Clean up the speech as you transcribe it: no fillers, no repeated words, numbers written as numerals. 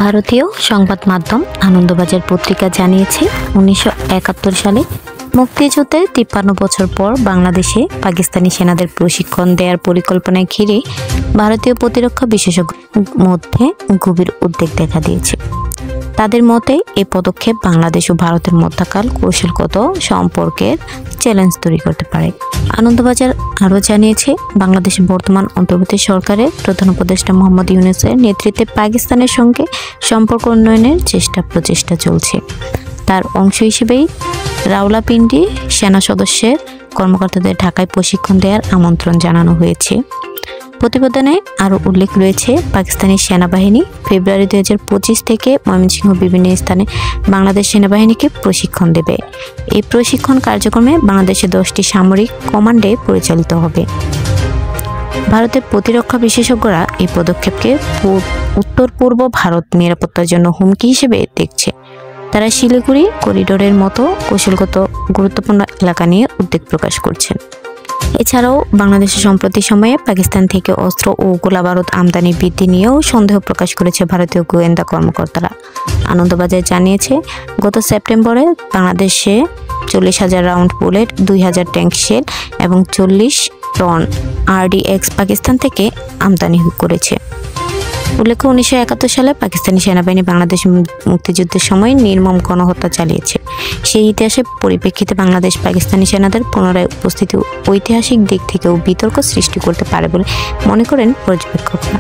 ভারতীয় সংবাদ মাধ্যম আনন্দবাজার পত্রিকা জানিয়েছে 1971 সালে মুক্তিযুদ্ধের 53 বছর পর বাংলাদেশে পাকিস্তানি সেনাদের প্রশিক্ষণ দেওয়ার পরিকল্পনায় ঘিরে ভারতীয় প্রতিরক্ষা বিশেষজ্ঞদের মধ্যে গভীর উদ্বেগ দেখা দিয়েছে। তাদের মতে এই পদক্ষেপ বাংলাদেশ ও ভারতের মধ্যকার কৌশলগত সম্পর্কের চ্যালেঞ্জ তৈরি করতে পারে। আনন্দবাজার আরও জানিয়েছে, বাংলাদেশের বর্তমান অন্তর্বর্তী সরকারের প্রধান উপদেষ্টা মোহাম্মদ ইউনূসের নেতৃত্বে পাকিস্তানের সঙ্গে সম্পর্ক উন্নয়নের প্রচেষ্টা চলছে। তার অংশ হিসেবেই রাওয়ালপিন্ডি সেনা সদস্যের কর্মকর্তাদের ঢাকায় প্রশিক্ষণ দেওয়ার আমন্ত্রণ জানানো হয়েছে। প্রতিবেদনে আরও উল্লেখ রয়েছে, পাকিস্তানি সেনাবাহিনী ফেব্রুয়ারি 2025 থেকে ময়মনসিংহ বিভিন্ন স্থানে বাংলাদেশ সেনাবাহিনীকে প্রশিক্ষণ দেবে। এই প্রশিক্ষণ কার্যক্রমে বাংলাদেশে 10টি সামরিক কমান্ডে পরিচালিত হবে। ভারতের প্রতিরক্ষা বিশেষজ্ঞরা এই পদক্ষেপকে উত্তর পূর্ব ভারত নিরাপত্তার জন্য হুমকি হিসেবে দেখছে। তারা শিলিগুড়ি করিডোরের মতো কৌশলগত গুরুত্বপূর্ণ এলাকা নিয়ে উদ্বেগ প্রকাশ করছেন। এছাড়াও বাংলাদেশের সম্প্রতি সময়ে পাকিস্তান থেকে অস্ত্র ও গোলাবারুদ আমদানি বৃদ্ধি নিয়েও সন্দেহ প্রকাশ করেছে ভারতীয় গোয়েন্দা কর্মকর্তারা। আনন্দবাজার জানিয়েছে, গত সেপ্টেম্বরে বাংলাদেশে 40,000 রাউন্ড বুলেট, 2,000 ট্যাঙ্ক শেল এবং 40 টন RDX পাকিস্তান থেকে আমদানি করেছে। উল্লেখ্য, 1971 সালে পাকিস্তানি সেনাবাহিনী বাংলাদেশ মুক্তিযুদ্ধের সময় নির্মম গণহত্যা চালিয়েছে। সেই ইতিহাসের পরিপ্রেক্ষিতে বাংলাদেশ পাকিস্তানি সেনাদের পুনরায় উপস্থিতি ঐতিহাসিক দিক থেকেও বিতর্ক সৃষ্টি করতে পারে বলে মনে করেন পর্যবেক্ষকরা।